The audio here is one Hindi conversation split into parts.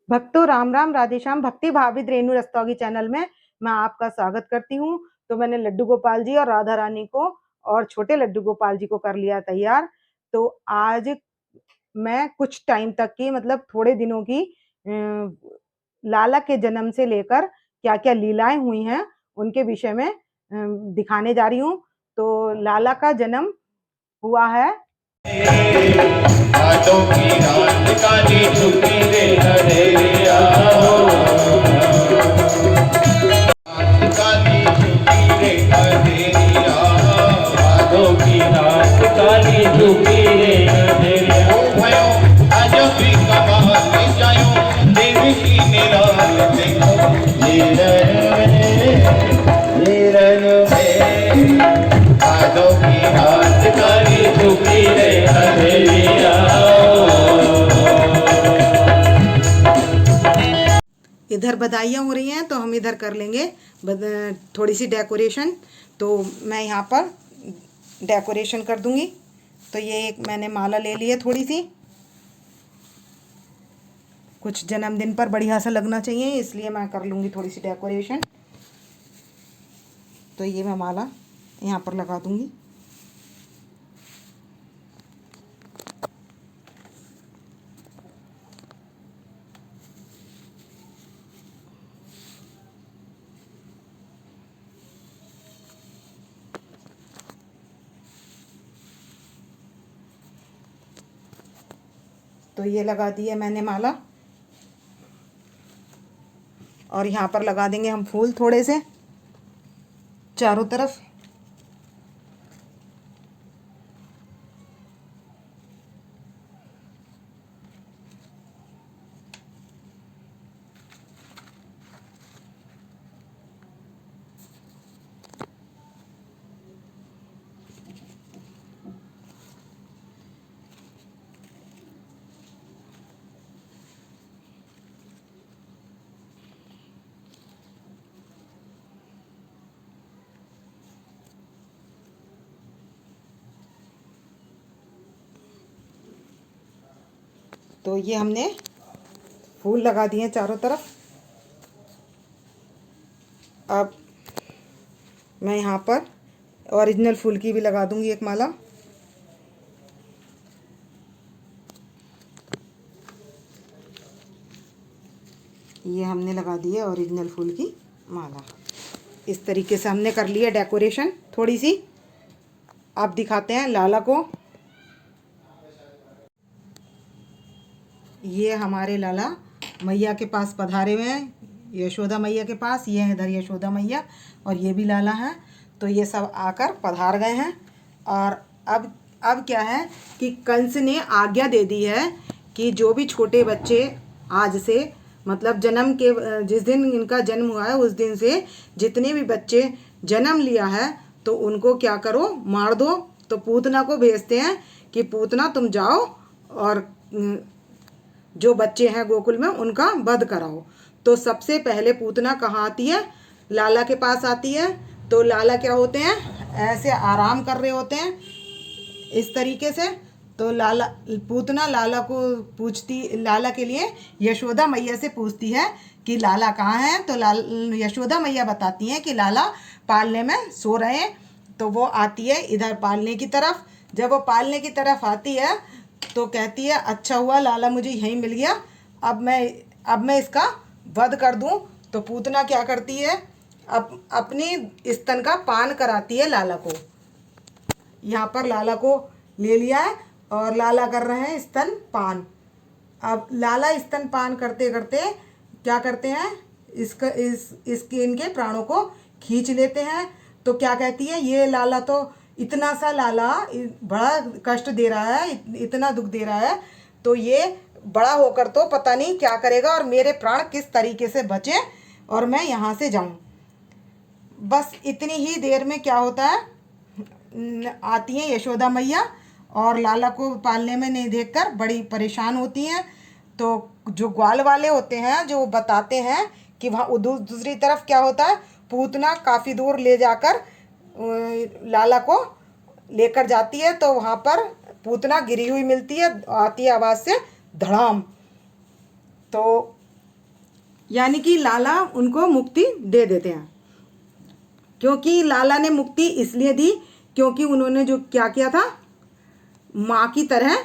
भक्तों राम राम राधे श्याम। भक्ति भावित रेणु रस्तोगी चैनल में मैं आपका स्वागत करती हूँ। तो मैंने लड्डू गोपाल जी और राधा रानी को और छोटे लड्डू गोपाल जी को कर लिया तैयार। तो आज मैं कुछ टाइम तक की मतलब थोड़े दिनों की लाला के जन्म से लेकर क्या क्या लीलाएं हुई हैं उनके विषय में दिखाने जा रही हूँ। तो लाला का जन्म हुआ है हाथों की रात काली झुकी रे हरेया काली झुकी रे हरेया हाथों की रात काली झुकी रे हरेया ओ भयो आज भी कमाल में जायो देवी की निराल देखो नीरन में हाथों की रात काली झुकी रे हरेया। इधर बधाइयाँ हो रही हैं तो हम इधर कर लेंगे थोड़ी सी डेकोरेशन। तो मैं यहाँ पर डेकोरेशन कर दूंगी। तो ये एक मैंने माला ले ली है थोड़ी सी, कुछ जन्मदिन पर बढ़िया सा लगना चाहिए इसलिए मैं कर लूँगी थोड़ी सी डेकोरेशन। तो ये मैं माला यहाँ पर लगा दूंगी। तो ये लगा दी है मैंने माला और यहाँ पर लगा देंगे हम फूल थोड़े से चारों तरफ। तो ये हमने फूल लगा दिए चारों तरफ। अब मैं यहाँ पर ओरिजिनल फूल की भी लगा दूंगी एक माला। ये हमने लगा दी है ओरिजिनल फूल की माला। इस तरीके से हमने कर लिया डेकोरेशन थोड़ी सी। अब दिखाते हैं लाला को। ये हमारे लाला मैया के पास पधारे हुए हैं, यशोदा मैया के पास। ये है इधर यशोदा मैया और ये भी लाला हैं। तो ये सब आकर पधार गए हैं। और अब क्या है कि कंस ने आज्ञा दे दी है कि जो भी छोटे बच्चे आज से मतलब जन्म के जिस दिन इनका जन्म हुआ है उस दिन से जितने भी बच्चे जन्म लिया है तो उनको क्या करो, मार दो। तो पूतना को भेजते हैं कि पूतना तुम जाओ और जो बच्चे हैं गोकुल में उनका वध कराओ। तो सबसे पहले पूतना कहाँ आती है, लाला के पास आती है। तो लाला क्या होते हैं, ऐसे आराम कर रहे होते हैं इस तरीके से। तो लाला पूतना लाला को पूछती, लाला के लिए यशोदा मैया से पूछती है कि लाला कहाँ हैं। तो यशोदा मैया बताती हैं कि लाला पालने में सो रहे हैं। तो वो आती है इधर पालने की तरफ। जब वो पालने की तरफ आती है तो कहती है अच्छा हुआ लाला मुझे यहीं मिल गया, अब मैं इसका वध कर दूं। तो पूतना क्या करती है, अपनी स्तन का पान कराती है लाला को। यहाँ पर लाला को ले लिया है और लाला कर रहे हैं स्तन पान। अब लाला स्तन पान करते करते क्या करते हैं, इसके इनके प्राणों को खींच लेते हैं। तो क्या कहती है, ये लाला तो इतना सा लाला बड़ा कष्ट दे रहा है, इतना दुख दे रहा है, तो ये बड़ा होकर तो पता नहीं क्या करेगा और मेरे प्राण किस तरीके से बचे और मैं यहाँ से जाऊँ। बस इतनी ही देर में क्या होता है, आती हैं यशोदा मैया और लाला को पालने में नहीं देखकर बड़ी परेशान होती हैं। तो जो ग्वाल वाले होते हैं जो बताते हैं कि वहाँ दूसरी तरफ क्या होता है, पूतना काफ़ी दूर ले जाकर लाला को लेकर जाती है। तो वहाँ पर पूतना गिरी हुई मिलती है, आती है आवाज़ से धड़ाम। तो यानी कि लाला उनको मुक्ति दे देते हैं। क्योंकि लाला ने मुक्ति इसलिए दी क्योंकि उन्होंने जो क्या किया था, माँ की तरह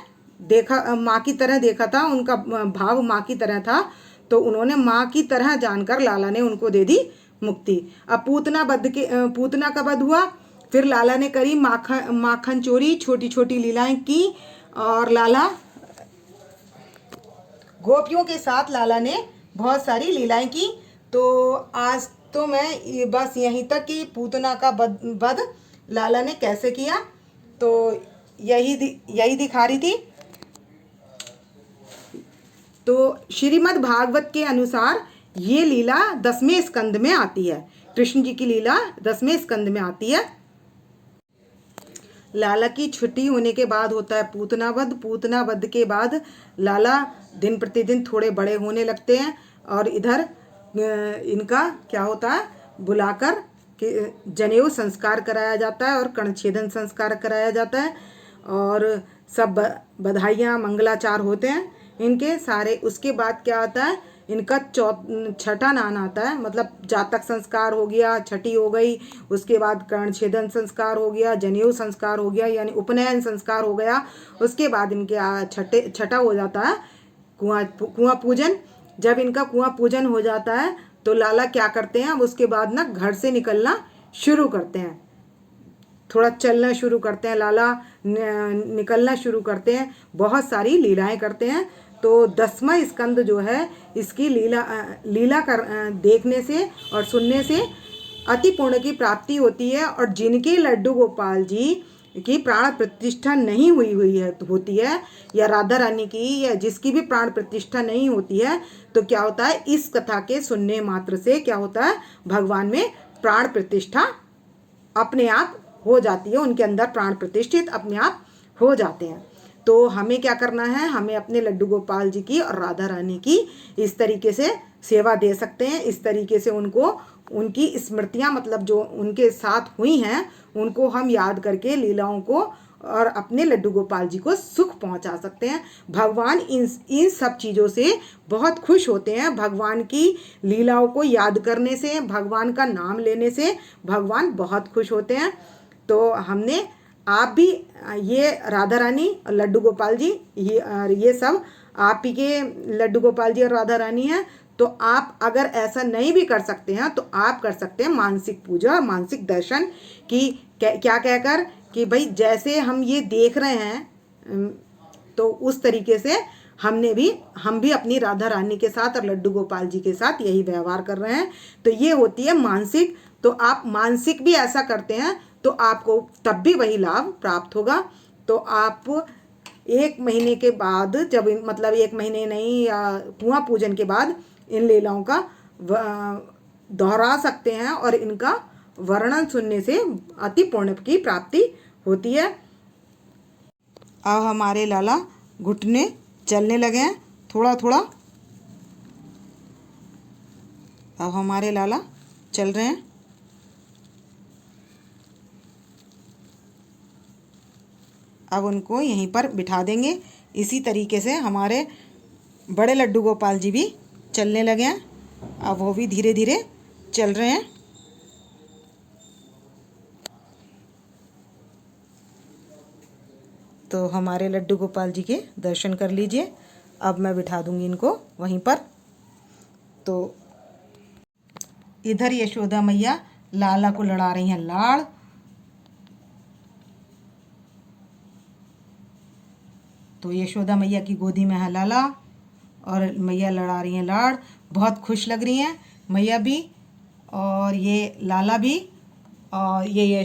देखा था, उनका भाव माँ की तरह था, तो उन्होंने माँ की तरह जानकर लाला ने उनको दे दी मुक्ति। अब पूतना का वध हुआ, फिर लाला ने करी माखन चोरी, छोटी छोटी लीलाएं की, और लाला गोपियों के साथ लाला ने बहुत सारी लीलाएं की। तो आज तो मैं बस यहीं तक कि पूतना का वध लाला ने कैसे किया, तो यही दिखा रही थी। तो श्रीमद् भागवत के अनुसार ये लीला 10वें स्कंद में आती है। कृष्ण जी की लीला 10वें स्कंद में आती है। लाला की छुट्टी होने के बाद होता है पूतना वध के बाद लाला दिन प्रतिदिन थोड़े बड़े होने लगते हैं, और इधर इनका क्या होता है, बुलाकर कि जनेऊ संस्कार कराया जाता है और कर्णछेदन संस्कार कराया जाता है, और सब बधाइयाँ मंगलाचार होते हैं इनके सारे। उसके बाद क्या आता है, इनका छठा नान आता है, मतलब जातक संस्कार हो गया, छठी हो गई, उसके बाद कर्णछेदन संस्कार हो गया, जनेऊ संस्कार हो गया, यानी उपनयन संस्कार हो गया। उसके बाद इनके छठा हो जाता है कुआं पूजन। जब इनका कुआं पूजन हो जाता है तो लाला क्या करते हैं, अब उसके बाद ना घर से निकलना शुरू करते हैं, थोड़ा चलना शुरू करते हैं, लाला निकलना शुरू करते हैं, बहुत सारी लीलाएं करते हैं। तो 10वां स्कंद जो है, इसकी लीला देखने से और सुनने से अति पुण्य की प्राप्ति होती है। और जिनके लड्डू गोपाल जी की प्राण प्रतिष्ठा नहीं होती है, या राधा रानी की, या जिसकी भी प्राण प्रतिष्ठा नहीं होती है, तो क्या होता है, इस कथा के सुनने मात्र से क्या होता है, भगवान में प्राण प्रतिष्ठा अपने आप हो जाती है, उनके अंदर प्राण प्रतिष्ठित अपने आप हो जाते हैं। तो हमें क्या करना है, हमें अपने लड्डू गोपाल जी की और राधा रानी की इस तरीके से सेवा दे सकते हैं, इस तरीके से उनकी स्मृतियाँ, मतलब जो उनके साथ हुई हैं, उनको हम याद करके लीलाओं को और अपने लड्डू गोपाल जी को सुख पहुंचा सकते हैं। भगवान इन सब चीज़ों से बहुत खुश होते हैं। भगवान की लीलाओं को याद करने से, भगवान का नाम लेने से भगवान बहुत खुश होते हैं। तो हमने आप भी ये राधा रानी और लड्डू गोपाल जी, ये सब आप ही के लड्डू गोपाल जी और राधा रानी हैं। तो आप अगर ऐसा नहीं भी कर सकते हैं तो आप कर सकते हैं मानसिक पूजा और मानसिक दर्शन की, क्या कहकर कि भाई जैसे हम ये देख रहे हैं तो उस तरीके से हम भी अपनी राधा रानी के साथ और लड्डू गोपाल जी के साथ यही व्यवहार कर रहे हैं। तो ये होती है मानसिक। तो आप मानसिक भी ऐसा करते हैं तो आपको तब भी वही लाभ प्राप्त होगा। तो आप 1 महीने के बाद, जब मतलब 1 महीने नहीं, या कुआं पूजन के बाद इन लीलाओं का दोहरा सकते हैं, और इनका वर्णन सुनने से अति पुण्य की प्राप्ति होती है। अब हमारे लाला घुटने चलने लगे हैं थोड़ा थोड़ा। अब हमारे लाला चल रहे हैं। अब उनको यहीं पर बिठा देंगे। इसी तरीके से हमारे बड़े लड्डू गोपाल जी भी चलने लगे हैं। अब वो भी धीरे धीरे चल रहे हैं। तो हमारे लड्डू गोपाल जी के दर्शन कर लीजिए। अब मैं बिठा दूंगी इनको वहीं पर। तो इधर यशोदा मैया लाला को लड़ा रही हैं लाड़। तो यशोदा मैया की गोदी में है लाला और मैया लड़ा रही हैं लाड़। बहुत खुश लग रही हैं मैया भी, और ये लाला भी, और ये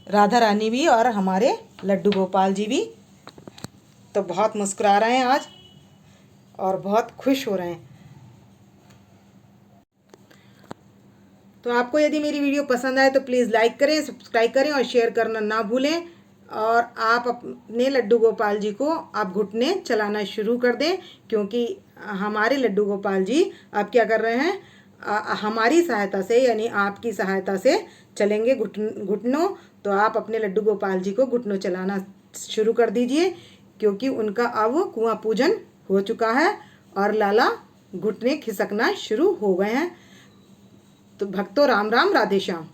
राधा रानी भी, और हमारे लड्डू गोपाल जी भी। तो बहुत मुस्कुरा रहे हैं आज और बहुत खुश हो रहे हैं। तो आपको यदि मेरी वीडियो पसंद आए तो प्लीज़ लाइक करें, सब्सक्राइब करें और शेयर करना ना भूलें। और आप अपने लड्डू गोपाल जी को आप घुटने चलाना शुरू कर दें, क्योंकि हमारे लड्डू गोपाल जी अब क्या कर रहे हैं, हमारी सहायता से, यानी आपकी सहायता से चलेंगे घुटनों। तो आप अपने लड्डू गोपाल जी को घुटनों चलाना शुरू कर दीजिए, क्योंकि उनका अब कुआं पूजन हो चुका है और लाला घुटने खिसकना शुरू हो गए हैं। तो भक्तों राम राम, राधे श्याम।